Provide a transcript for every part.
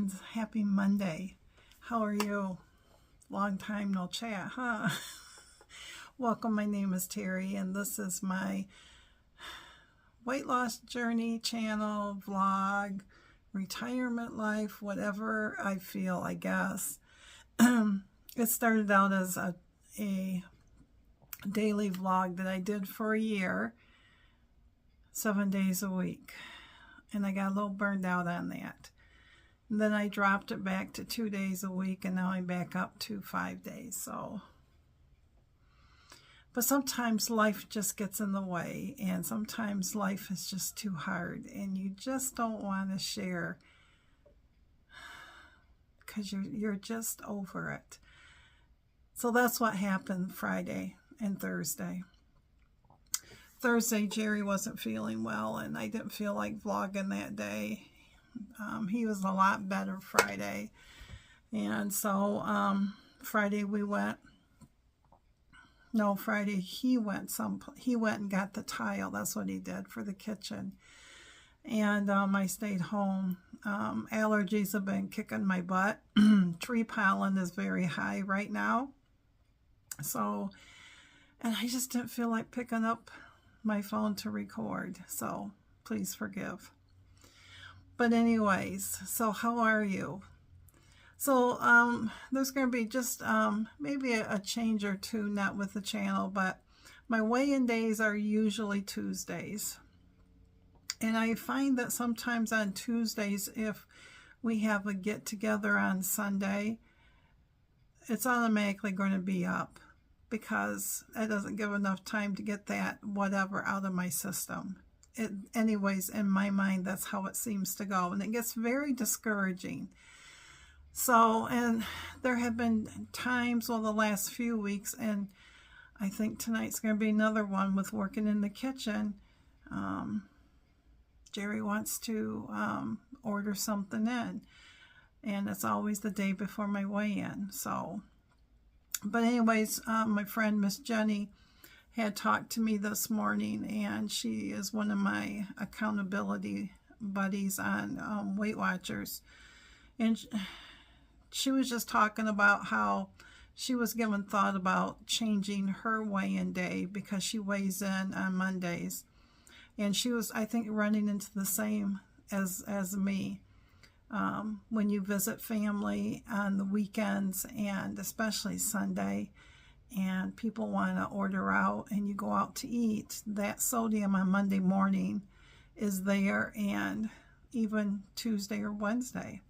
friends. Happy Monday. How are you? Long time no chat, huh? Welcome, my name is Teri, and this is my weight loss journey channel, vlog, retirement life, whatever I feel, I guess. It started out as a daily vlog that I did for a year, 7 days a week. And I got a little burned out on that. And then I dropped it back to 2 days a week, and now I'm back up to 5 days. But sometimes life just gets in the way, and sometimes life is just too hard, and you just don't want to share because you're just over it. So that's what happened Friday and Thursday. Thursday, Jerry wasn't feeling well, and I didn't feel like vlogging that day. He was a lot better Friday. And so Friday he went and got the tile. That's what he did for the kitchen. And I stayed home. Allergies have been kicking my butt. Tree pollen is very high right now. So, and I just didn't feel like picking up my phone to record, so please forgive. But anyways, so how are you? So there's going to be just maybe a change or two, not with the channel, but my weigh-in days are usually Tuesdays. And I find that sometimes on Tuesdays, if we have a get-together on Sunday, it's automatically going to be up, because it doesn't give enough time to get that whatever out of my system. Anyways, in my mind, that's how it seems to go, and it gets very discouraging. So, and there have been times, well, the last few weeks, and I think tonight's going to be another one with working in the kitchen. Jerry wants to order something in, and it's always the day before my weigh-in, so... But anyways, my friend Miss Jenny had talked to me this morning, and she is one of my accountability buddies on Weight Watchers. And she was just talking about how she was giving thought about changing her weigh-in day, because she weighs in on Mondays. And she was, I think, running into the same as me. When you visit family on the weekends, and especially Sunday, and people want to order out and you go out to eat, that sodium on Monday morning is there, and even Tuesday or Wednesday.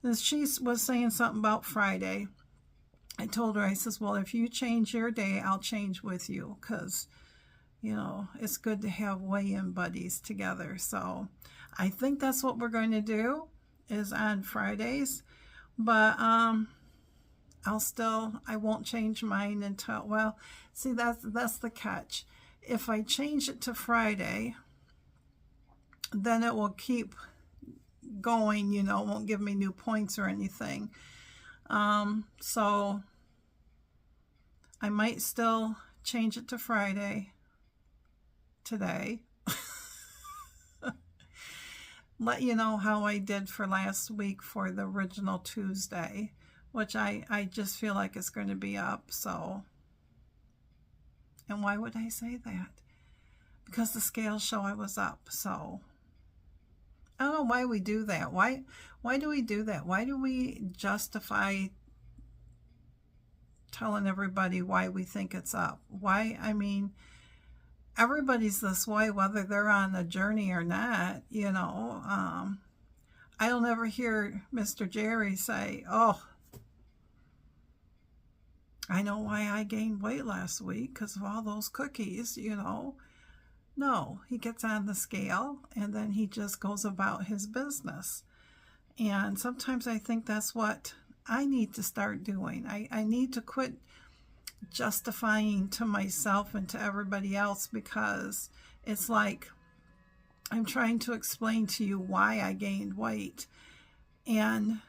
And she was saying something about Friday. I told her, I says, well, if you change your day, I'll change with you, because, you know, it's good to have weigh-in buddies together. So I think that's what we're going to do, is on Fridays. But I won't change mine until, well, see, that's the catch. If I change it to Friday, then it will keep going, you know, it won't give me new points or anything. So I might still change it to Friday today. Let you know how I did for last week for the original Tuesday, which I just feel like it's going to be up. So, and why would I say that? Because the scales show I was up. So I don't know why we do that. Why do we do that? Why do we justify telling everybody why we think it's up? Why? I mean, everybody's this way, whether they're on a journey or not, you know. I don't ever hear Mr. Jerry say, oh, I know why I gained weight last week, because of all those cookies, you know. No, he gets on the scale, and then he just goes about his business. And sometimes I think that's what I need to start doing. I need to quit justifying to myself and to everybody else, because it's like I'm trying to explain to you why I gained weight, and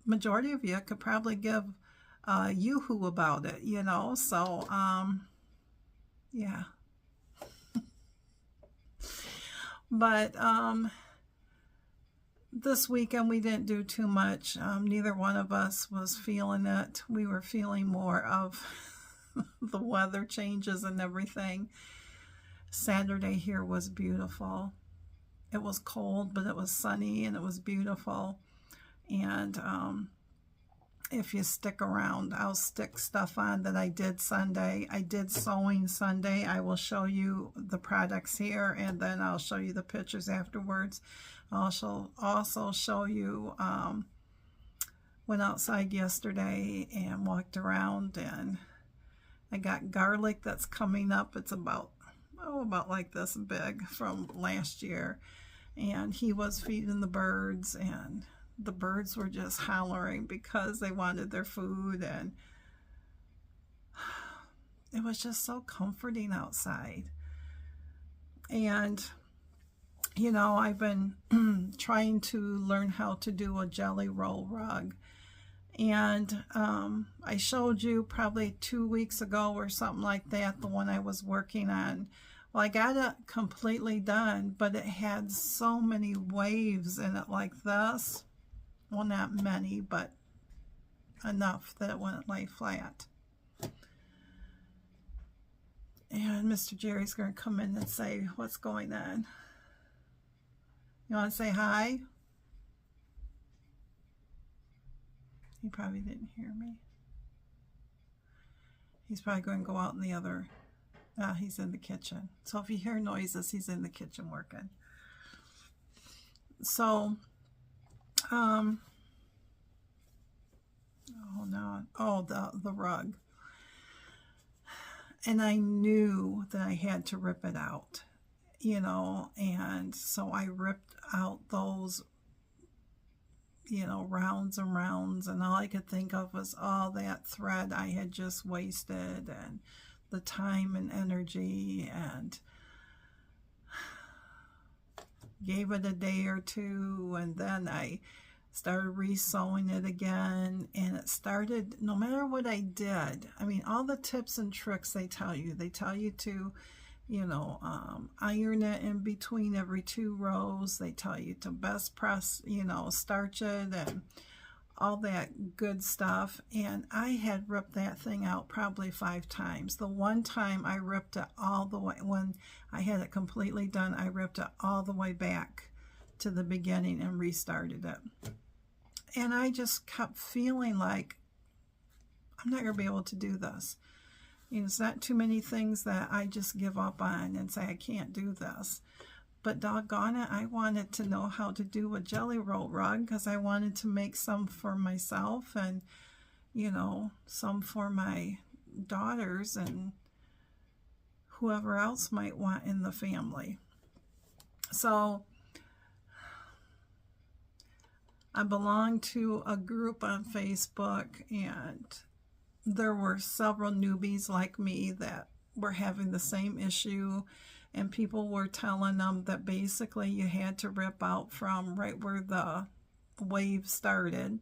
majority of you could probably give a yoo-hoo about it, you know. So yeah. But this weekend we didn't do too much. Neither one of us was feeling it. We were feeling more of the weather changes and everything. Saturday here was beautiful. It was cold, but it was sunny and it was beautiful. And if you stick around, I'll stick stuff on that I did Sunday. I did sewing Sunday. I will show you the products here, and then I'll show you the pictures afterwards. I'll also show you, went outside yesterday and walked around, and I got garlic that's coming up. It's about like this big from last year. And he was feeding the birds, and the birds were just hollering because they wanted their food, and it was just so comforting outside. And you know, I've been trying to learn how to do a jelly roll rug, and I showed you probably 2 weeks ago or something like that, the one I was working on. Well, I got it completely done, but it had so many waves in it like this. Well, not many, but enough that it wouldn't lay flat. And Mr. Jerry's going to come in and say, what's going on? You want to say hi? He probably didn't hear me. He's probably going to go out in the other... he's in the kitchen. So if you hear noises, he's in the kitchen working. So... oh no, the rug. And I knew that I had to rip it out, you know, and so I ripped out those, you know, rounds and rounds, and all I could think of was all that thread I had just wasted, and the time and energy, and gave it a day or two, and then I started re-sewing it again, and it started, no matter what I did, I mean, all the tips and tricks they tell you to, you know, iron it in between every 2 rows. They tell you to best press, you know, starch it, and all that good stuff. And I had ripped that thing out probably 5 times. The one time I ripped it all the way, when I had it completely done, I ripped it all the way back to the beginning and restarted it. And I just kept feeling like I'm not going to be able to do this. You know, it's not too many things that I just give up on and say I can't do this. But doggone it, I wanted to know how to do a jelly roll rug, because I wanted to make some for myself and, you know, some for my daughters and whoever else might want in the family. So I belong to a group on Facebook, and there were several newbies like me that were having the same issue, and people were telling them that basically you had to rip out from right where the wave started.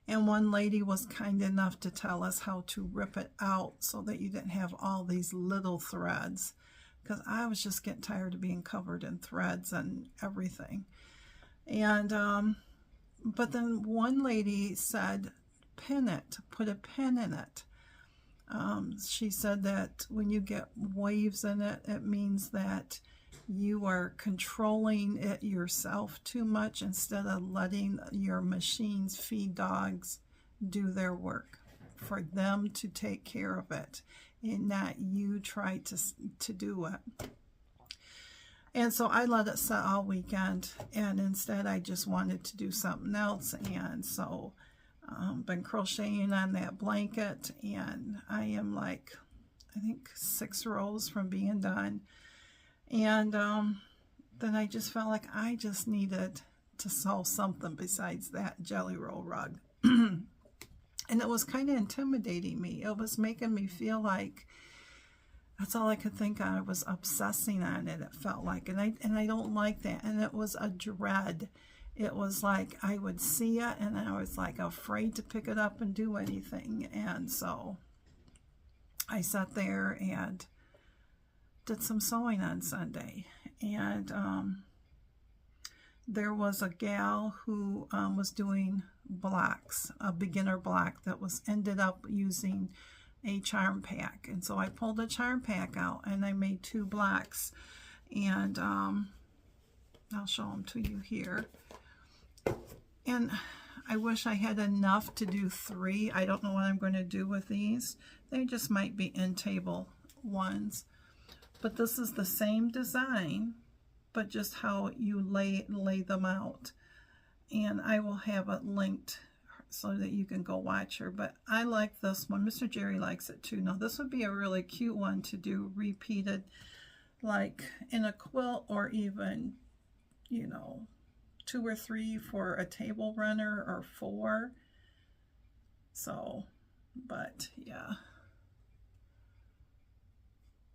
And one lady was kind enough to tell us how to rip it out so that you didn't have all these little threads, because I was just getting tired of being covered in threads and everything. And but then one lady said, pin it, put a pin in it. She said that when you get waves in it, it means that you are controlling it yourself too much instead of letting your machines feed dogs do their work, for them to take care of it and not you try to do it. And so I let it sit all weekend, and instead I just wanted to do something else. And so been crocheting on that blanket, and I am like, I think 6 rows from being done. And then I just felt like I just needed to sew something besides that jelly roll rug. And it was kind of intimidating me. It was making me feel like that's all I could think of. I was obsessing on it, it felt like. And I don't like that. And it was a dread. It was like I would see it and I was like afraid to pick it up and do anything. And so I sat there and did some sewing on Sunday. And there was a gal who was doing blocks, a beginner block that was ended up using a charm pack. And so I pulled a charm pack out and I made 2 blocks. And I'll show them to you here. And I wish I had enough to do 3. I don't know what I'm going to do with these. They just might be end table ones. But this is the same design, but just how you lay them out. And I will have it linked so that you can go watch her. But I like this one. Mr. Jerry likes it too. Now this would be a really cute one to do repeated, like in a quilt, or even, you know, 2 or 3 for a table runner, or 4. So, but yeah.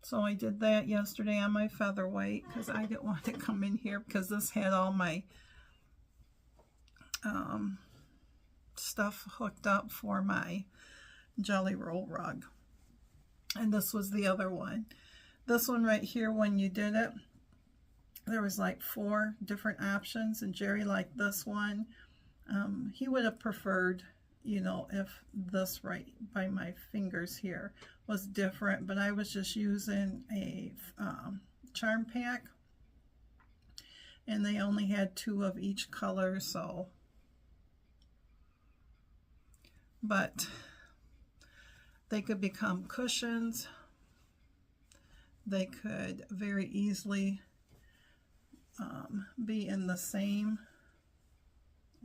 So I did that yesterday on my featherweight because I didn't want to come in here because this had all my stuff hooked up for my jelly roll rug. And this was the other one. This one right here, when you did it, there was like 4 different options, and Jerry liked this one. He would have preferred, you know, if this right by my fingers here was different, but I was just using a charm pack, and they only had 2 of each color, so. But they could become cushions. They could very easily be in the same,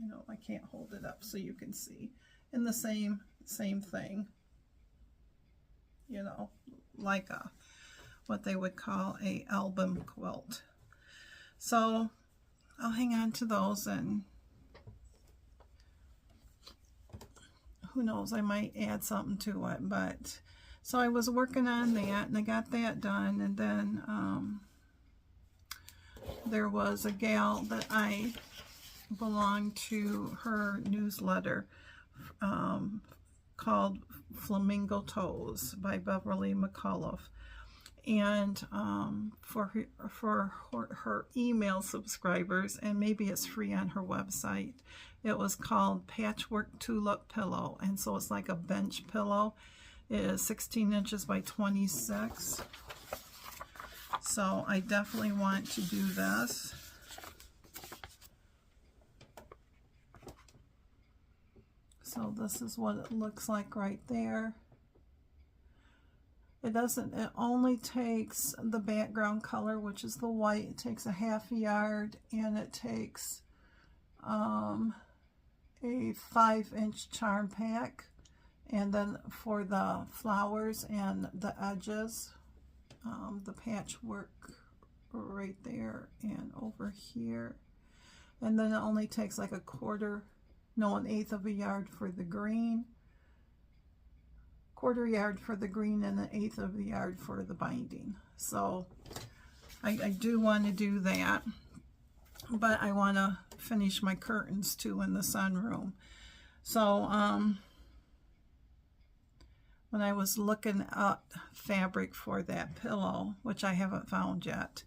you know, I can't hold it up so you can see, in the same thing, you know, like a, what they would call a album quilt. So I'll hang on to those, and who knows, I might add something to it. But so I was working on that, and I got that done, and then there was a gal that I belonged to her newsletter called Flamingo Toes by Beverly McCullough. And for her email subscribers, and maybe it's free on her website, it was called Patchwork Tulip Pillow. And so it's like a bench pillow. It is 16 inches by 26. So I definitely want to do this. So this is what it looks like right there. It only takes the background color, which is the white. It takes a ½ yard, and it takes a 5-inch charm pack. And then for the flowers and the edges, the patchwork right there and over here. And then it only takes like an 1/8 of a yard for the green, 1/4 yard for the green, and 1/8 of a yard for the binding. So I do want to do that, but I want to finish my curtains too in the sunroom. So when I was looking up fabric for that pillow, which I haven't found yet,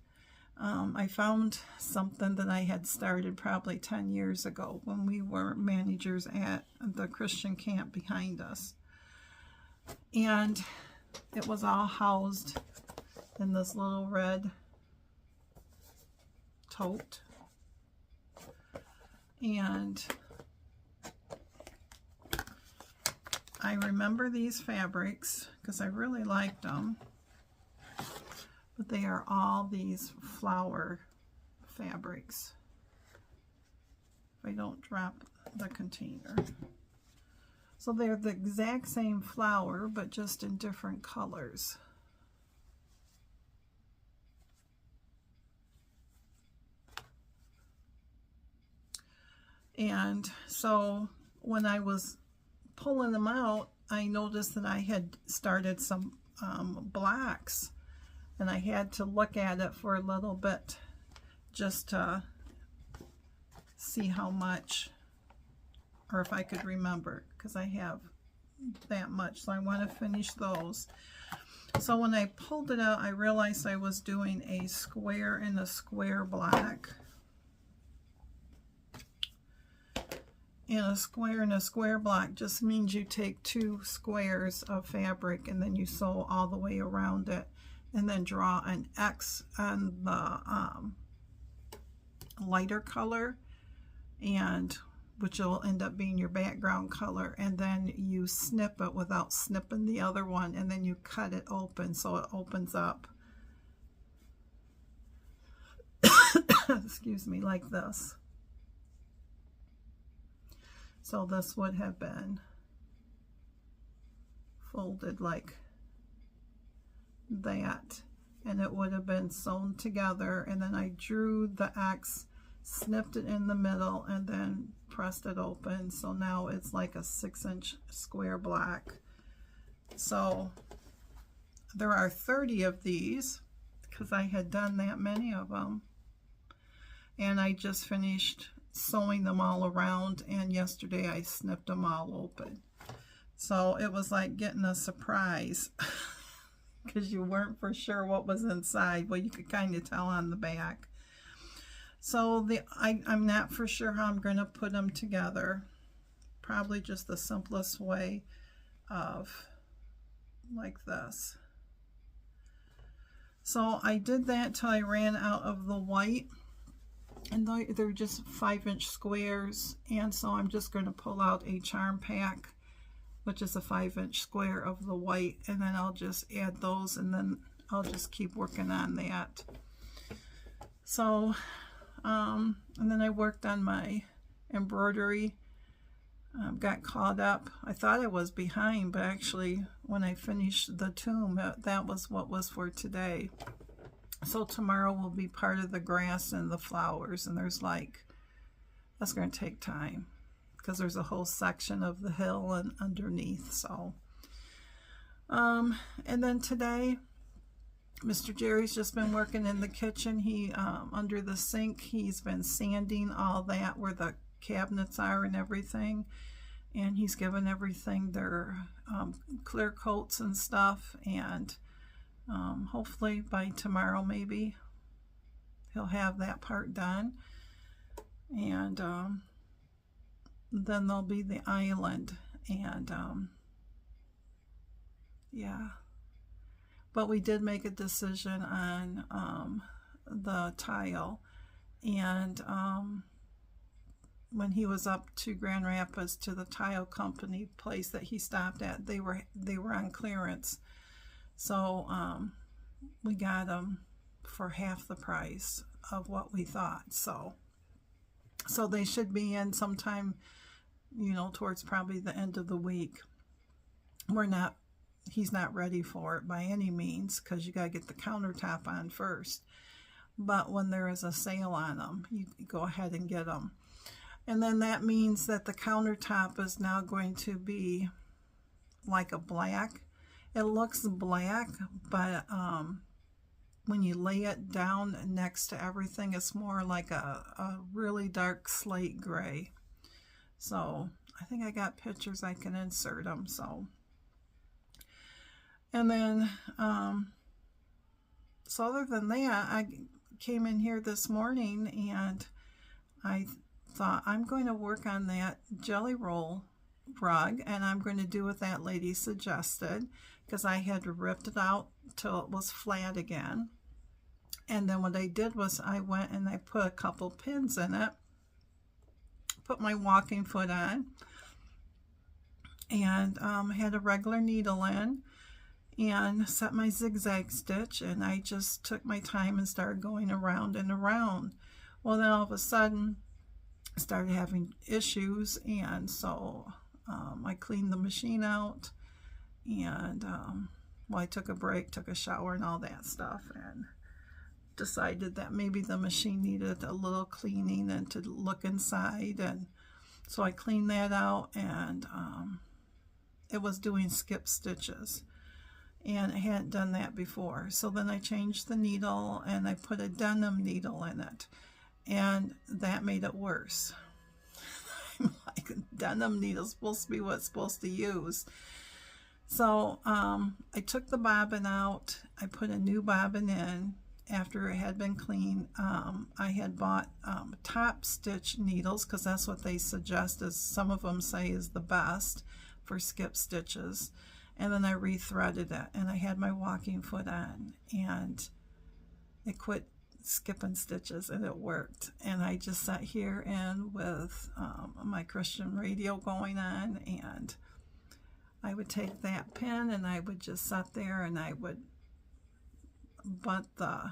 I found something that I had started probably 10 years ago when we were managers at the Christian camp behind us. And it was all housed in this little red tote. And I remember these fabrics because I really liked them. But they are all these flower fabrics. If I don't drop the container. So they're the exact same flower, but just in different colors. And so when I was pulling them out, I noticed that I had started some blacks. And I had to look at it for a little bit just to see how much, or if I could remember, because I have that much. So I want to finish those. So when I pulled it out, I realized I was doing a square and a square black. And a square block just means you take 2 squares of fabric and then you sew all the way around it, and then draw an X on the lighter color, and which will end up being your background color, and then you snip it without snipping the other one, and then you cut it open so it opens up excuse me, like this. So this would have been folded like that, and it would have been sewn together, and then I drew the X, snipped it in the middle, and then pressed it open. So now it's like a 6-inch square block. So there are 30 of these because I had done that many of them, and I just finished sewing them all around, and yesterday I snipped them all open. So it was like getting a surprise because you weren't for sure what was inside. Well, you could kind of tell on the back. So I'm not for sure how I'm going to put them together. Probably just the simplest way of like this. So I did that till I ran out of the white, and they're just 5-inch squares, and so I'm just going to pull out a charm pack, which is a 5-inch square of the white, and then I'll just add those, and then I'll just keep working on that. So and then I worked on my embroidery. Got caught up. I thought I was behind, but actually when I finished the tomb, that was what was for today. So tomorrow will be part of the grass and the flowers, and there's that's going to take time because there's a whole section of the hill and underneath. So and then today Mr. Jerry's just been working in the kitchen. He under the sink, he's been sanding all that where the cabinets are and everything, and he's given everything their clear coats and stuff, and hopefully by tomorrow maybe he'll have that part done, and then there'll be the island, and yeah. But we did make a decision on the tile, and when he was up to Grand Rapids to the tile company place that he stopped at, they were on clearance, so we got them for half the price of what we thought. So they should be in sometime, towards probably the end of the week. He's not ready for it by any means because you got to get the countertop on first. But when there is a sale on them, you go ahead and get them. And then that means that the countertop is now going to be like a black. It looks black, but when you lay it down next to everything, it's more like a really dark slate gray. So I think I got pictures I can insert them. So. And then, so other than that, I came in here this morning and I thought I'm going to work on that jelly roll rug, and I'm going to do what that lady suggested because I had ripped it out till it was flat again. And then what I did was I went and I put a couple pins in it, put my walking foot on, and had a regular needle in, and set my zigzag stitch, and I just took my time and started going around and around. Well, then all of a sudden I started having issues, and so I cleaned the machine out, and I took a break, took a shower and all that stuff, and decided that maybe the machine needed a little cleaning and to look inside, and so I cleaned that out, and it was doing skip stitches. And I hadn't done that before. So then I changed the needle and I put a denim needle in it. And that made it worse. I'm like, denim needle's supposed to be what it's supposed to use. So I took the bobbin out. I put a new bobbin in. after it had been cleaned, I had bought top stitch needles, because that's what they suggest, is some of them say is the best for skip stitches. And then I rethreaded it, and I had my walking foot on, and it quit skipping stitches, and it worked. And I just sat here and with my Christian radio going on, and I would take that pin and I would just sit there and I would butt the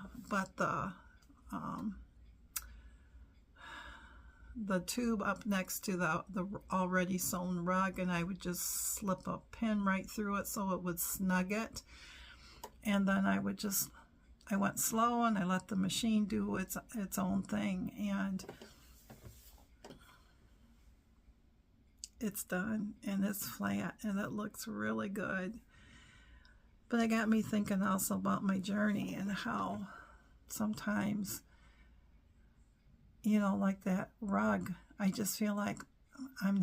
tube up next to the already sewn rug, and I would just slip a pin right through it so it would snug it. And then I went slow and I let the machine do its own thing, and it's done, and it's flat, and it looks really good. But it got me thinking also about my journey, and how sometimes, you know, like that rug, I just feel like I don't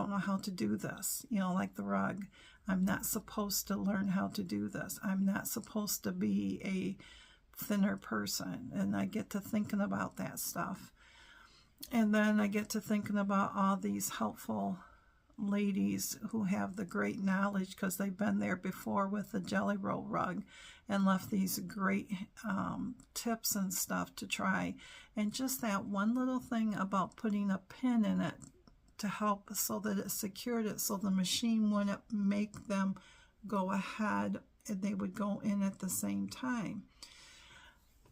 know how to do this. You know, like the rug, I'm not supposed to learn how to do this. I'm not supposed to be a thinner person. And I get to thinking about that stuff. And then I get to thinking about all these helpful ladies who have the great knowledge, because they've been there before with the Jelly Roll rug and left these great tips and stuff to try. And just that one little thing about putting a pin in it to help so that it secured it, so the machine wouldn't make them go ahead, and they would go in at the same time.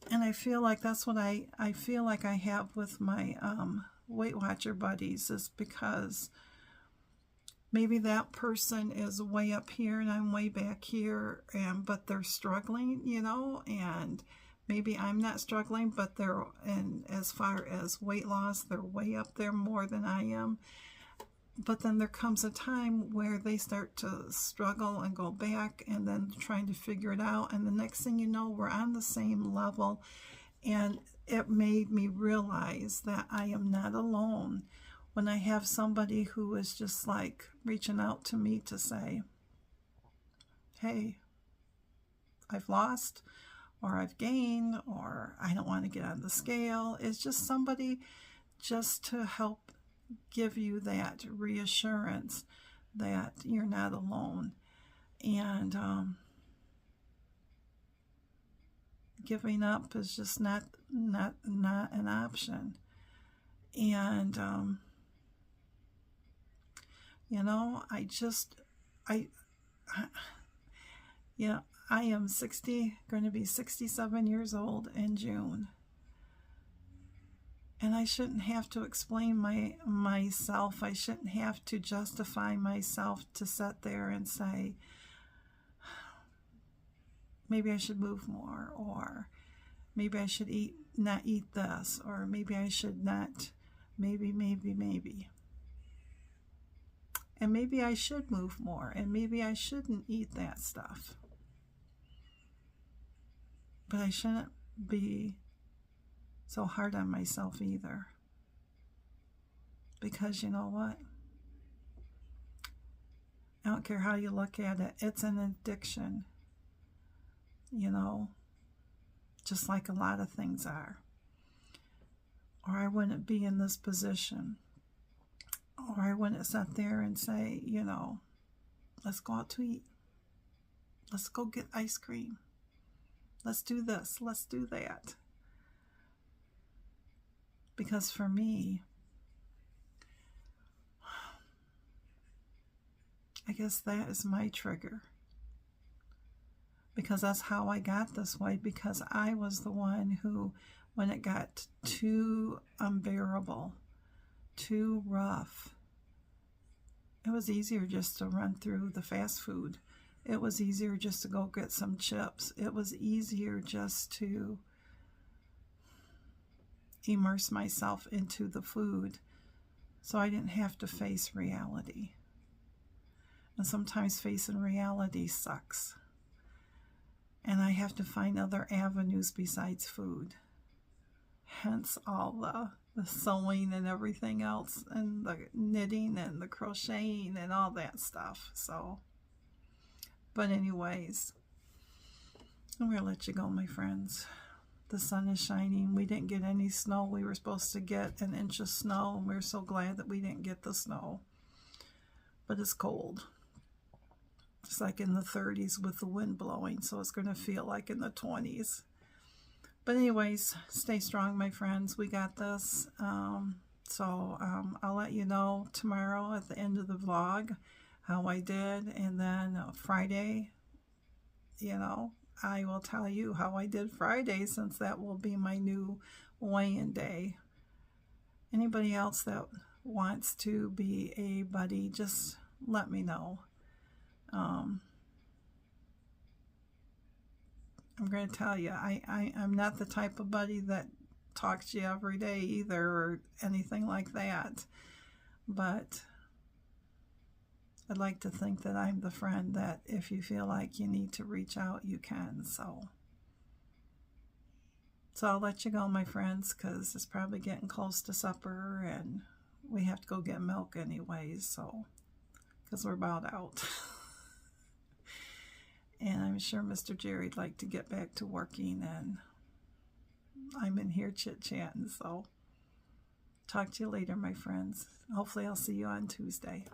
And I feel like that's what I feel like I have with my Weight Watcher buddies, is because maybe that person is way up here and I'm way back here, but they're struggling, you know, and maybe I'm not struggling, but and as far as weight loss, they're way up there more than I am. But then there comes a time where they start to struggle and go back, and then trying to figure it out. And the next thing you know, we're on the same level. And it made me realize that I am not alone when I have somebody who is just like reaching out to me to say, hey, I've lost, or I've gained, or I don't want to get on the scale. It's just somebody just to help give you that reassurance that you're not alone. And giving up is just not an option. And you know, I am going to be 67 years old in June. And I shouldn't have to explain myself. I shouldn't have to justify myself to sit there and say, maybe I should move more, or maybe I should not eat this, or maybe I should not, maybe. And maybe I should move more, and maybe I shouldn't eat that stuff. But I shouldn't be so hard on myself either. Because you know what? I don't care how you look at it. It's an addiction. You know, just like a lot of things are. Or I wouldn't be in this position. Or I wouldn't sit there and say, you know, let's go out to eat. Let's go get ice cream. Let's do this. Let's do that. Because for me, I guess that is my trigger. Because that's how I got this way. Because I was the one who, when it got too unbearable, too rough, it was easier just to run through the fast food. It was easier just to go get some chips. It was easier just to immerse myself into the food so I didn't have to face reality. And sometimes facing reality sucks. And I have to find other avenues besides food. Hence all the sewing and everything else, and the knitting and the crocheting and all that stuff. So, but anyways, I'm going to let you go, my friends. The sun is shining. We didn't get any snow. We were supposed to get an inch of snow, and we're so glad that we didn't get the snow. But it's cold. It's like in the 30s with the wind blowing, so it's going to feel like in the 20s. But anyways, stay strong, my friends. We got this. I'll let you know tomorrow at the end of the vlog how I did. And then Friday, I will tell you how I did Friday, since that will be my new weigh-in day. Anybody else that wants to be a buddy, just let me know. I'm going to tell you, I'm not the type of buddy that talks to you every day either, or anything like that. But I'd like to think that I'm the friend that if you feel like you need to reach out, you can. So I'll let you go, my friends, because it's probably getting close to supper, and we have to go get milk anyways, so, because we're about out. And I'm sure Mr. Jerry'd like to get back to working, and I'm in here chit-chatting, so talk to you later, my friends. Hopefully I'll see you on Tuesday.